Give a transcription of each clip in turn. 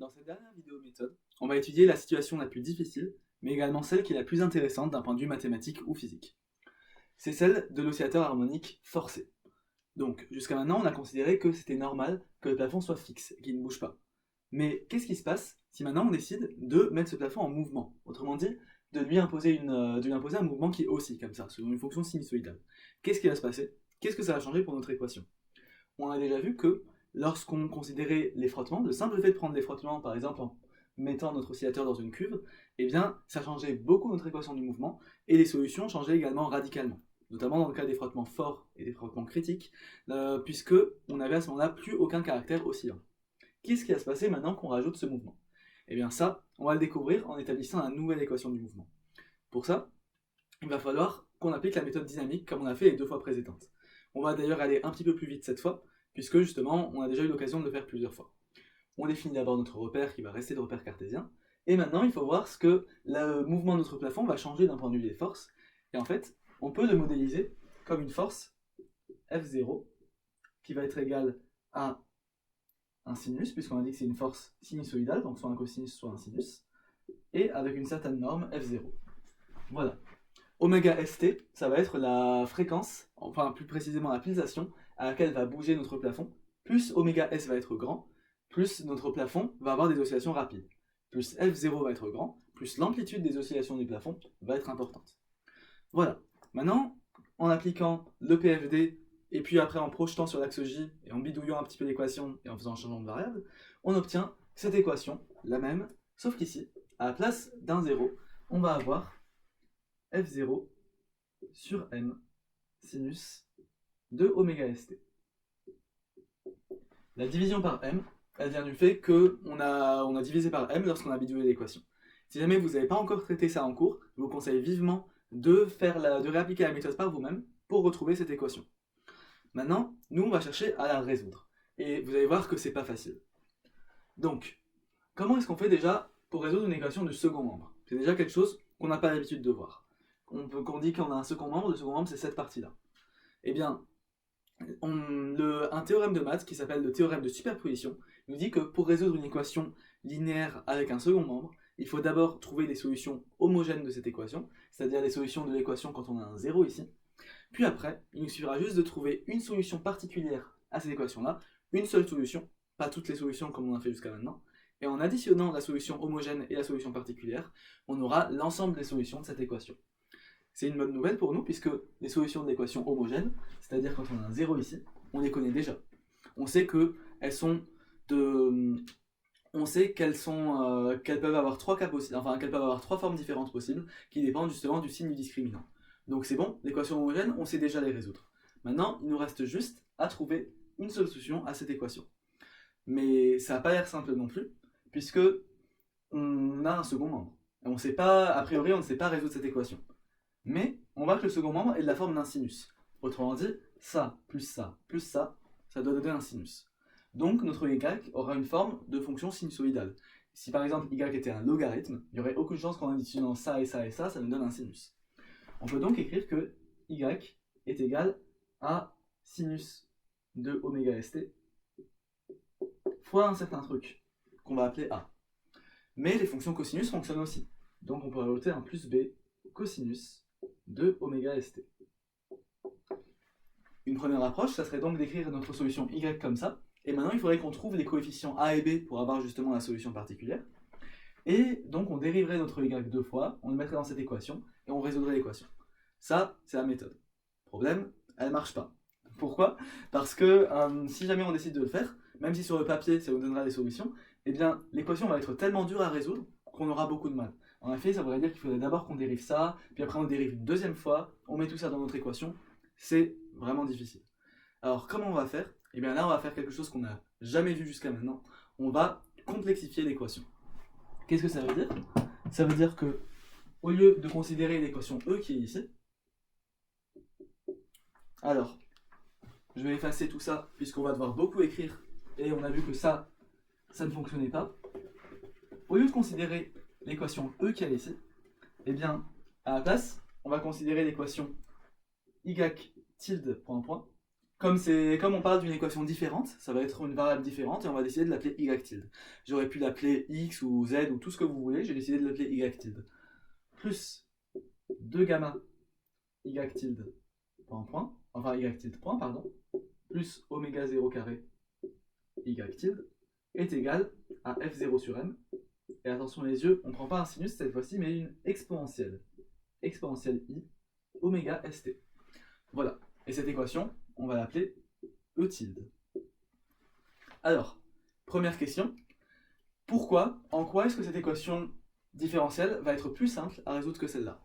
Dans cette dernière vidéo méthode, on va étudier la situation la plus difficile, mais également celle qui est la plus intéressante d'un point de vue mathématique ou physique. C'est celle de l'oscillateur harmonique forcé. Donc, jusqu'à maintenant, on a considéré que c'était normal que le plafond soit fixe et qu'il ne bouge pas. Mais qu'est-ce qui se passe si maintenant on décide de mettre ce plafond en mouvement? Autrement dit, de lui imposer un mouvement qui oscille comme ça, selon une fonction sinusoïdale. Qu'est-ce qui va se passer? Qu'est-ce que ça va changer pour notre équation? On a déjà vu que lorsqu'on considérait les frottements, le simple fait de prendre les frottements, par exemple en mettant notre oscillateur dans une cuve, eh bien, ça changeait beaucoup notre équation du mouvement, et les solutions changeaient également radicalement, notamment dans le cas des frottements forts et des frottements critiques, puisque on n'avait à ce moment-là plus aucun caractère oscillant. Qu'est-ce qui va se passer maintenant qu'on rajoute ce mouvement? Eh bien ça, on va le découvrir en établissant une nouvelle équation du mouvement. Pour ça, il va falloir qu'on applique la méthode dynamique comme on a fait les deux fois précédentes. On va d'ailleurs aller un petit peu plus vite cette fois, puisque justement, on a déjà eu l'occasion de le faire plusieurs fois. On définit d'abord notre repère qui va rester le repère cartésien, et maintenant il faut voir ce que le mouvement de notre plafond va changer d'un point de vue des forces, et en fait, on peut le modéliser comme une force F0 qui va être égale à un sinus, puisqu'on a dit que c'est une force sinusoïdale, donc soit un cosinus, soit un sinus, et avec une certaine norme F0. Voilà. Oméga ST, ça va être la fréquence, enfin plus précisément la pulsation à laquelle va bouger notre plafond. Plus oméga S va être grand, plus notre plafond va avoir des oscillations rapides. Plus F0 va être grand, plus l'amplitude des oscillations du plafond va être importante. Voilà. Maintenant, en appliquant le PFD, et puis après en projetant sur l'axe J, et en bidouillant un petit peu l'équation, et en faisant un changement de variable, on obtient cette équation, la même, sauf qu'ici, à la place d'un 0, on va avoir F0 sur M sinus de oméga st. La division par M, elle vient du fait qu'on a divisé par M lorsqu'on a bidouillé l'équation. Si jamais vous n'avez pas encore traité ça en cours, je vous conseille vivement de réappliquer la méthode par vous-même pour retrouver cette équation. Maintenant, nous on va chercher à la résoudre. Et vous allez voir que c'est pas facile. Donc, comment est-ce qu'on fait déjà pour résoudre une équation du second membre? C'est déjà quelque chose qu'on n'a pas l'habitude de voir. Qu'on dit qu'on a un second membre, le second membre c'est cette partie-là. Eh bien, un théorème de maths qui s'appelle le théorème de superposition nous dit que pour résoudre une équation linéaire avec un second membre, il faut d'abord trouver les solutions homogènes de cette équation, c'est-à-dire les solutions de l'équation quand on a un 0 ici. Puis après, il nous suffira juste de trouver une solution particulière à cette équation-là, une seule solution, pas toutes les solutions comme on a fait jusqu'à maintenant, et en additionnant la solution homogène et la solution particulière, on aura l'ensemble des solutions de cette équation. C'est une bonne nouvelle pour nous puisque les solutions de l'équation homogène, c'est-à-dire quand on a un 0 ici, on les connaît déjà. On sait qu'elles sont on sait qu'elles peuvent avoir trois cas possibles, enfin qu'elles peuvent avoir trois formes différentes possibles qui dépendent justement du signe du discriminant. Donc c'est bon, l'équation homogène, on sait déjà les résoudre. Maintenant, il nous reste juste à trouver une seule solution à cette équation. Mais ça n'a pas l'air simple non plus, puisque on a un second membre. Et on sait pas, a priori, on ne sait pas résoudre cette équation. Mais on voit que le second membre est de la forme d'un sinus. Autrement dit, ça, ça doit donner un sinus. Donc notre y aura une forme de fonction sinusoïdale. Si par exemple y était un logarithme, il n'y aurait aucune chance qu'en additionnant ça et ça et ça nous donne un sinus. On peut donc écrire que y est égal à sinus de oméga st fois un certain truc qu'on va appeler a. Mais les fonctions cosinus fonctionnent aussi. Donc on peut rajouter un plus b cosinus de oméga st. Une première approche, ça serait donc d'écrire notre solution y comme ça, et maintenant il faudrait qu'on trouve les coefficients a et b pour avoir justement la solution particulière, et donc on dériverait notre y deux fois, on le mettrait dans cette équation, et on résoudrait l'équation. Ça, c'est la méthode. Problème, elle marche pas. Pourquoi? Parce que si jamais on décide de le faire, même si sur le papier ça vous donnera des solutions, eh bien l'équation va être tellement dure à résoudre qu'on aura beaucoup de mal. En effet, ça voudrait dire qu'il faudrait d'abord qu'on dérive ça, puis après on dérive une deuxième fois, on met tout ça dans notre équation, c'est vraiment difficile. Alors comment on va faire? Eh bien là on va faire quelque chose qu'on n'a jamais vu jusqu'à maintenant, on va complexifier l'équation. Qu'est-ce que ça veut dire? Ça veut dire que au lieu de considérer l'équation E qui est ici, alors je vais effacer tout ça puisqu'on va devoir beaucoup écrire et on a vu que ça ne fonctionnait pas. Au lieu de considérer l'équation E qui est ici, eh bien à la place on va considérer l'équation y tilde point point Comme on parle d'une équation différente, ça va être une variable différente et on va décider de l'appeler y tilde. J'aurais pu l'appeler x ou z ou tout ce que vous voulez, j'ai décidé de l'appeler y tilde. Plus 2 gamma y tilde point, enfin y tilde point, pardon, plus oméga 0 carré y tilde est égal à f0 sur m. Et attention les yeux, on ne prend pas un sinus cette fois-ci, mais une exponentielle. Exponentielle i oméga st. Voilà. Et cette équation, on va l'appeler E tilde. Alors, première question. En quoi est-ce que cette équation différentielle va être plus simple à résoudre que celle-là?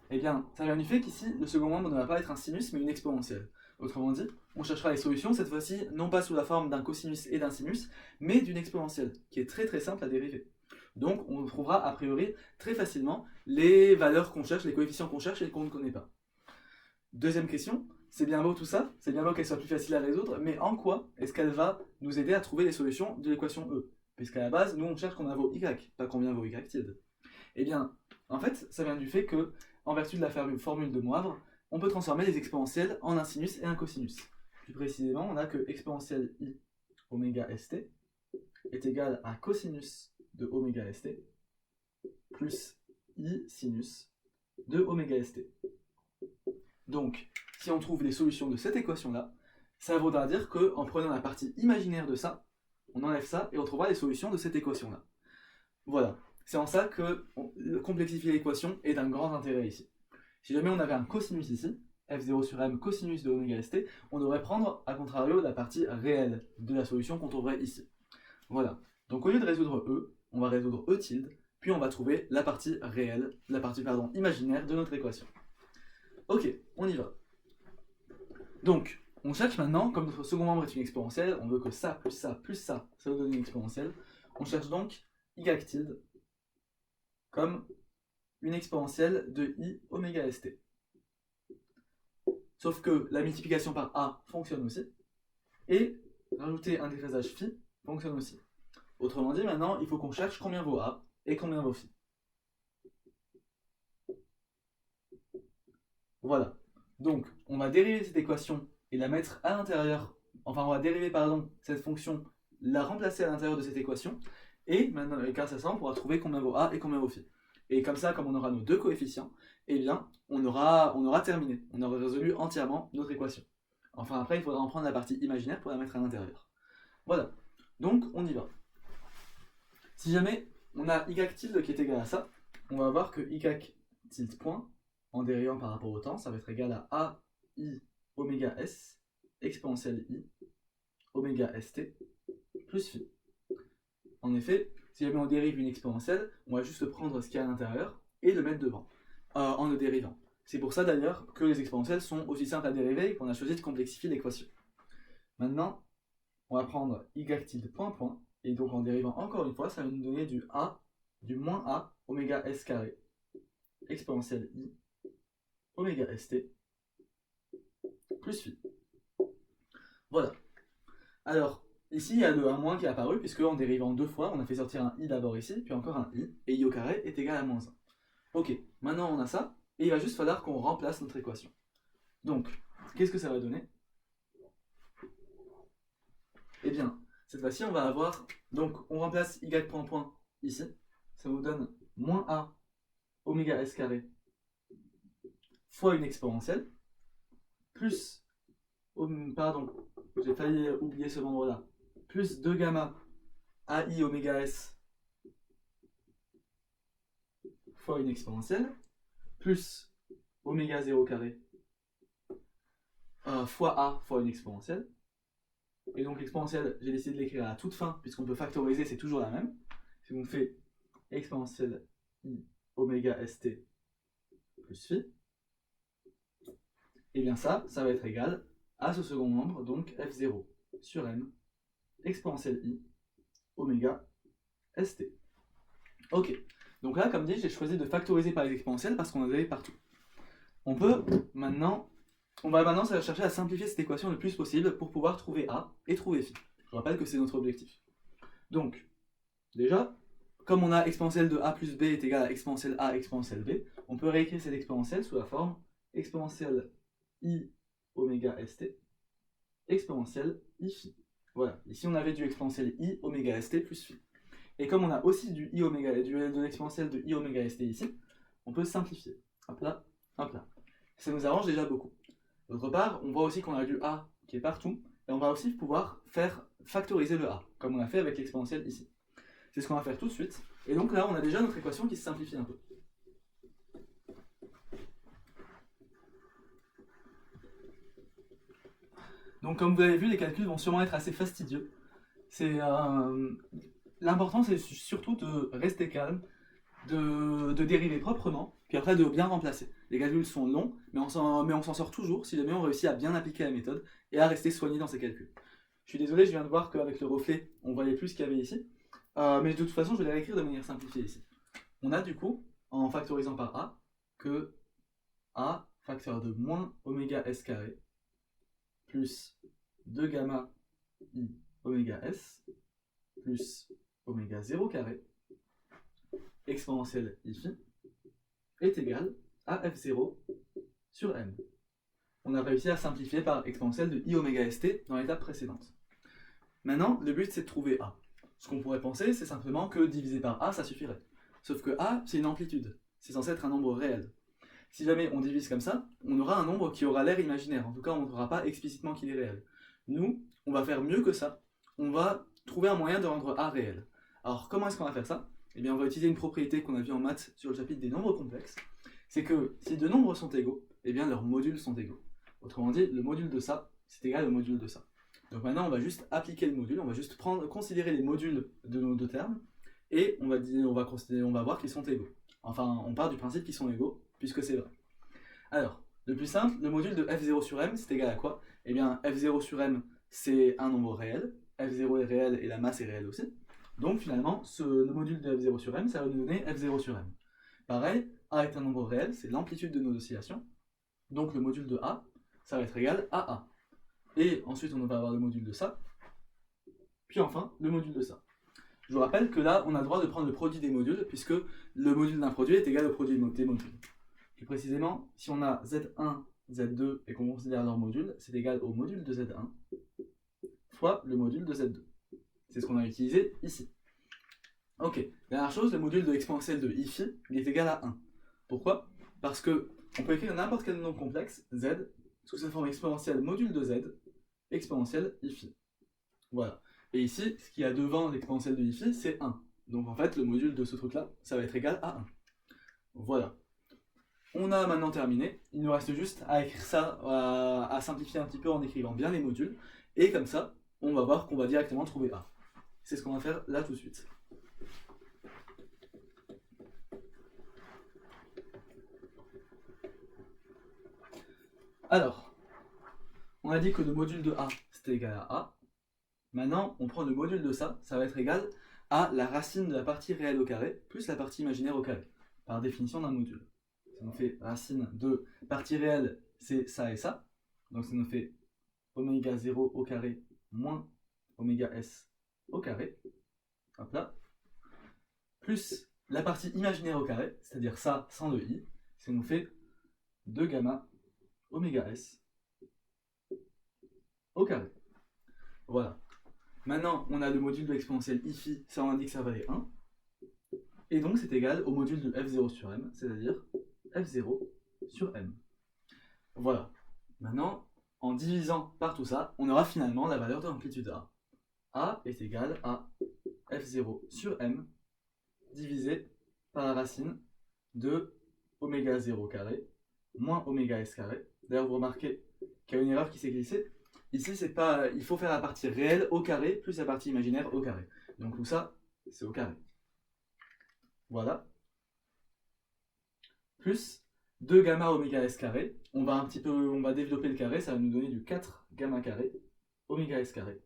Eh bien, ça vient du fait qu'ici, le second membre ne va pas être un sinus, mais une exponentielle. Autrement dit, on cherchera les solutions, cette fois-ci, non pas sous la forme d'un cosinus et d'un sinus, mais d'une exponentielle, qui est très très simple à dériver. Donc, on trouvera a priori très facilement les valeurs qu'on cherche, les coefficients qu'on cherche et qu'on ne connaît pas. Deuxième question, c'est bien beau tout ça, c'est bien beau qu'elle soit plus facile à résoudre, mais en quoi est-ce qu'elle va nous aider à trouver les solutions de l'équation E? Puisqu'à la base, nous on cherche combien vaut y, pas combien vaut y tilde. Eh bien, en fait, ça vient du fait que, en vertu de la formule de Moivre, on peut transformer les exponentielles en un sinus et un cosinus. Plus précisément, on a que exponentielle i oméga st est égale à cosinus de oméga st plus i sinus de oméga st. Donc, si on trouve les solutions de cette équation-là, ça voudra dire qu'en prenant la partie imaginaire de ça, on enlève ça et on trouvera les solutions de cette équation-là. Voilà. C'est en ça que complexifier l'équation est d'un grand intérêt ici. Si jamais on avait un cosinus ici, f0 sur m cosinus de oméga st, on devrait prendre, à contrario, la partie réelle de la solution qu'on trouverait ici. Voilà. Donc au lieu de résoudre E, on va résoudre E tilde, puis on va trouver la partie réelle, imaginaire de notre équation. Ok, on y va. Donc, on cherche maintenant, comme notre second membre est une exponentielle, on veut que ça plus ça plus ça, ça nous donne une exponentielle. On cherche donc y tilde comme une exponentielle de i oméga st. Sauf que la multiplication par a fonctionne aussi, et rajouter un déphasage phi fonctionne aussi. Autrement dit, maintenant, il faut qu'on cherche combien vaut a et combien vaut phi. Voilà. Donc, on va dériver cette équation et la mettre à l'intérieur, enfin, on va dériver, cette fonction, la remplacer à l'intérieur de cette équation, et maintenant, grâce à ça, on pourra trouver combien vaut a et combien vaut phi. Et comme ça, comme on aura nos deux coefficients, eh bien, on aura terminé, on aura résolu entièrement notre équation. Enfin, après, il faudra en prendre la partie imaginaire pour la mettre à l'intérieur. Voilà. Donc, on y va. Si jamais on a y tilde qui est égal à ça, on va voir que y tilde point, en dérivant par rapport au temps, ça va être égal à ai oméga s exponentielle i oméga st plus phi. En effet, si jamais on dérive une exponentielle, on va juste prendre ce qu'il y a à l'intérieur et le mettre devant, en le dérivant. C'est pour ça d'ailleurs que les exponentielles sont aussi simples à dériver et qu'on a choisi de complexifier l'équation. Maintenant, on va prendre y tilde point point, et donc en dérivant encore une fois, ça va nous donner du moins a oméga s carré exponentielle i oméga st plus phi. Voilà. Alors, ici, il y a le 1- qui est apparu, puisque en dérivant deux fois, on a fait sortir un i d'abord ici, puis encore un i, et i au carré est égal à moins 1. Ok, maintenant on a ça, et il va juste falloir qu'on remplace notre équation. Donc, qu'est-ce que ça va donner? Eh bien, cette fois-ci, on va avoir... Donc, on remplace y point point ici, ça nous donne moins a oméga s carré fois une exponentielle, plus... Pardon, j'ai failli oublier ce membre-là. Plus 2 gamma ai oméga s fois une exponentielle, plus oméga 0 carré fois a fois une exponentielle. Et donc l'exponentielle, j'ai décidé de l'écrire à la toute fin, puisqu'on peut factoriser, c'est toujours la même. Si on fait exponentielle i oméga st plus phi, et bien ça va être égal à ce second membre, donc f0 sur m exponentielle i oméga st. Ok, donc là, comme dit, j'ai choisi de factoriser par les exponentielles parce qu'on en avait partout. On va maintenant chercher à simplifier cette équation le plus possible pour pouvoir trouver a et trouver phi. Je rappelle que c'est notre objectif. Donc, déjà, comme on a exponentielle de a plus b est égal à exponentielle a exponentielle b, on peut réécrire cette exponentielle sous la forme exponentielle i oméga st exponentielle I phi. Voilà, ici on avait du exponentiel I oméga st plus phi. Et comme on a aussi du I oméga, de l'exponentiel de I oméga st ici, on peut simplifier. Hop là, hop là. Ça nous arrange déjà beaucoup. D'autre part, on voit aussi qu'on a du A qui est partout, et on va aussi pouvoir faire factoriser le A, comme on a fait avec l'exponentielle ici. C'est ce qu'on va faire tout de suite. Et donc là, on a déjà notre équation qui se simplifie un peu. Donc comme vous avez vu, les calculs vont sûrement être assez fastidieux. L'important, c'est surtout de rester calme, de dériver proprement, puis après de bien remplacer. Les calculs sont longs, mais on s'en sort toujours si jamais on réussit à bien appliquer la méthode et à rester soigné dans ses calculs. Je suis désolé, je viens de voir qu'avec le reflet, on voyait plus ce qu'il y avait ici. Mais de toute façon, je vais les réécrire de manière simplifiée ici. On a du coup, en factorisant par A, que A facteur de moins oméga s carré plus 2 gamma I oméga s plus oméga 0 carré exponentielle I phi est égal à f0 sur m. On a réussi à simplifier par exponentielle de I oméga st dans l'étape précédente. Maintenant, le but c'est de trouver A. Ce qu'on pourrait penser, c'est simplement que diviser par A, ça suffirait. Sauf que A, c'est une amplitude. C'est censé être un nombre réel. Si jamais on divise comme ça, on aura un nombre qui aura l'air imaginaire. En tout cas, on ne montrera pas explicitement qu'il est réel. Nous, on va faire mieux que ça. On va trouver un moyen de rendre A réel. Alors, comment est-ce qu'on va faire ça? Eh bien, on va utiliser une propriété qu'on a vue en maths sur le chapitre des nombres complexes. C'est que si deux nombres sont égaux, eh bien, leurs modules sont égaux. Autrement dit, le module de ça, c'est égal au module de ça. Donc maintenant, on va juste appliquer le module, on va juste considérer les modules de nos deux termes, et on va voir qu'ils sont égaux. Enfin, on part du principe qu'ils sont égaux, puisque c'est vrai. Alors, le plus simple, le module de f0 sur m, c'est égal à quoi? Eh bien, f0 sur m, c'est un nombre réel, f0 est réel et la masse est réelle aussi. Donc finalement, le module de f0 sur m, ça va nous donner f0 sur m. Pareil, a est un nombre réel, c'est l'amplitude de nos oscillations. Donc le module de a, ça va être égal à a. Et ensuite, on va avoir le module de ça. Puis enfin, le module de ça. Je vous rappelle que là, on a le droit de prendre le produit des modules, puisque le module d'un produit est égal au produit des modules. Plus précisément, si on a Z1, Z2 et qu'on considère leur module, c'est égal au module de Z1 fois le module de Z2. C'est ce qu'on a utilisé ici. Ok, dernière chose, le module de l'exponentielle de I phi, il est égal à 1. Pourquoi? Parce que on peut écrire n'importe quel nombre complexe, Z, sous cette forme exponentielle module de Z, exponentielle I phi. Voilà. Et ici, ce qu'il y a devant l'exponentielle de I phi, c'est 1. Donc en fait, le module de ce truc-là, ça va être égal à 1. Voilà. On a maintenant terminé. Il nous reste juste à écrire ça, à simplifier un petit peu en écrivant bien les modules. Et comme ça, on va voir qu'on va directement trouver A. C'est ce qu'on va faire là tout de suite. Alors, on a dit que le module de A, c'était égal à A. Maintenant, on prend le module de ça, ça va être égal à la racine de la partie réelle au carré, plus la partie imaginaire au carré, par définition d'un module. Ça nous fait racine de partie réelle, c'est ça et ça. Donc ça nous fait oméga 0 au carré moins oméga s au carré. Hop là. Plus la partie imaginaire au carré, c'est-à-dire ça sans le i, ça nous fait 2 gamma oméga s au carré. Voilà. Maintenant, on a le module de l'exponentielle I phi, ça on indique que ça valait 1. Et donc c'est égal au module de f0 sur m, c'est-à-dire f0 sur m. Voilà. Maintenant, en divisant par tout ça, on aura finalement la valeur de l'amplitude A. A est égal à f0 sur m divisé par la racine de oméga 0 carré moins oméga s carré. D'ailleurs, vous remarquez qu'il y a une erreur qui s'est glissée. Ici, c'est pas, il faut faire la partie réelle au carré plus la partie imaginaire au carré. Donc tout ça, c'est au carré. Voilà. Plus 2 gamma oméga s carré. On va développer le carré, ça va nous donner du 4 gamma carré oméga s carré.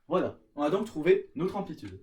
Voilà, on a donc trouvé notre amplitude.